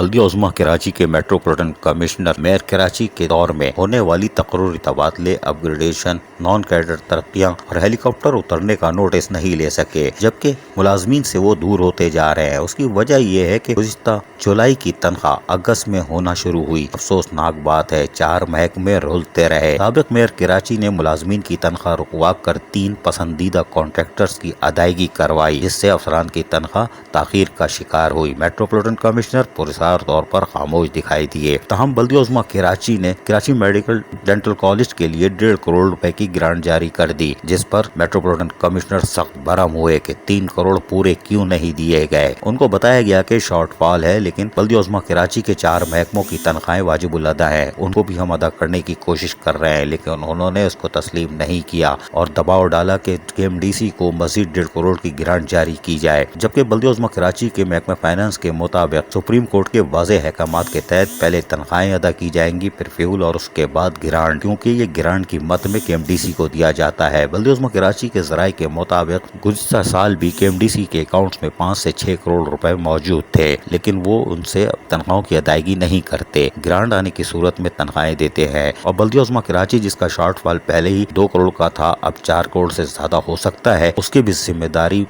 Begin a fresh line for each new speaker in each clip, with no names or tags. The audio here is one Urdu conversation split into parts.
بلدیہ عظمیٰ کراچی کے میٹروپولیٹن کمشنر میئر کراچی کے دور میں ہونے والی تقرری تبادلے، اپ گریڈیشن، نان کیڈر ترقیاں اور ہیلی کاپٹر اترنے کا نوٹس نہیں لے سکے، جبکہ ملازمین سے وہ دور ہوتے جا رہے ہیں۔ اس کی وجہ یہ ہے کہ گزشتہ جولائی کی تنخواہ اگست میں ہونا شروع ہوئی۔ افسوسناک بات ہے، 4 محکمے رولتے رہے۔ سابق میئر کراچی نے ملازمین کی تنخواہ رکوا کر 3 پسندیدہ کانٹریکٹرز کی ادائیگی کروائی، جس سے افسران کی تنخواہ تاخیر کا شکار ہوئی۔ میٹروپولیٹن کمشنر پراسرار طور پر خاموش دکھائی دیے۔ تاہم بلدیہ عظمیٰ کراچی نے کراچی میڈیکل ڈینٹل کالج کے لیے 1.5 کروڑ روپے کی گرانٹ جاری کر دی، جس پر میٹروپولیٹن کمشنر سخت برہم ہوئے کہ 3 کروڑ پورے کیوں نہیں دیے گئے۔ ان کو بتایا گیا کہ شارٹ فال ہے، لیکن بلدیہ عظمیٰ کراچی کے 4 محکموں کی تنخواہیں واجب الادا ہیں، ان کو بھی ہم ادا کرنے کی کوشش کر رہے ہیں، لیکن انہوں نے اس کو تسلیم نہیں کیا اور دباؤ ڈالا کہ KMDC کو مزید 1.5 کروڑ کی گرانٹ جاری کی جائے، جبکہ بلدیہ عظمیٰ کراچی کے محکمہ فائنانس کے مطابق سپریم کورٹ کے واضح احکامات کے تحت پہلے تنخواہیں ادا کی جائیں گی، پھر فیول اور اس کے بعد گرانٹ، کیونکہ یہ گرانٹ کی مد میں KMDC کو دیا جاتا ہے۔ بلدیہ عظمیٰ کراچی کے ذرائع کے مطابق گزشتہ سال بھی KMDC کے اکاؤنٹس میں 5 سے 6 کروڑ روپے موجود تھے، لیکن وہ ان سے تنخواہوں کی ادائیگی نہیں کرتے، گرانٹ آنے کی صورت میں تنخواہیں دیتے ہیں۔ اور بلدیہ عظمیٰ کراچی جس کا شارٹ فال پہلے ہی 2 کروڑ کا تھا، اب 4 کروڑ سے زیادہ ہو سکتا ہے، اس کی بھی ذمہ داری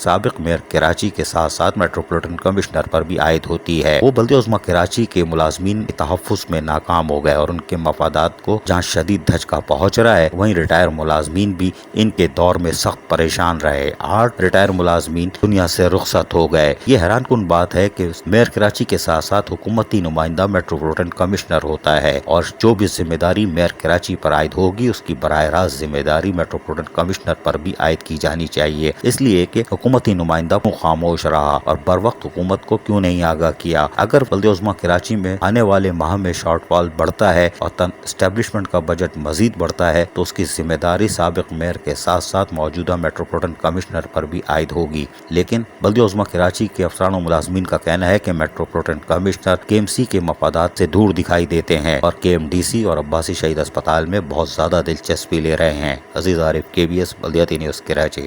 سابق میئر کراچی کے ساتھ ساتھ میٹروپولیٹن کمشنر پر بھی عائد ہوتی ہے۔ وہ بلدیہ عظمیٰ کراچی کے ملازمین کے تحفظ میں ناکام ہو گئے اور ان کے مفادات کو جہاں شدید دھچکا پہنچ رہا ہے، وہیں ریٹائر ملازمین بھی ان کے دور میں سخت پریشان رہے۔ 8 ریٹائر ملازمین دنیا سے رخصت ہو گئے۔ یہ حیران کن بات ہے کہ میئر کراچی کے ساتھ ساتھ حکومتی نمائندہ میٹروپولیٹن کمشنر ہوتا ہے، اور جو بھی ذمہ داری میئر کراچی پر عائد ہوگی، اس کی براہ راست ذمہ داری میٹروپولیٹن کمشنر پر بھی عائد کی جانی چاہیے، اس لیے کہ حکومتی نمائندہ کیوں خاموش رہا اور بر وقت حکومت کو کیوں نہیں آگاہ کیا۔ اگر بلدیہ عظمیٰ کراچی میں آنے والے ماہ میں شارٹ فال بڑھتا ہے اور اسٹیبلشمنٹ کا بجٹ مزید بڑھتا ہے، تو اس کی ذمہ داری سابق میئر کے ساتھ ساتھ موجودہ میٹروپولیٹن کمشنر پر بھی عائد ہوگی، لیکن بلدیہ عظمیٰ کراچی کے افسران و ملازمین کا کہنا ہے کہ میٹروپولیٹن کمشنر KMC کے مفادات سے دور دکھائی دیتے ہیں اور KMDC اور عباسی شہید اسپتال میں بہت زیادہ دلچسپی لے رہے ہیں۔ عزیز عارف، KBS بلدیاتی نیوز کراچی۔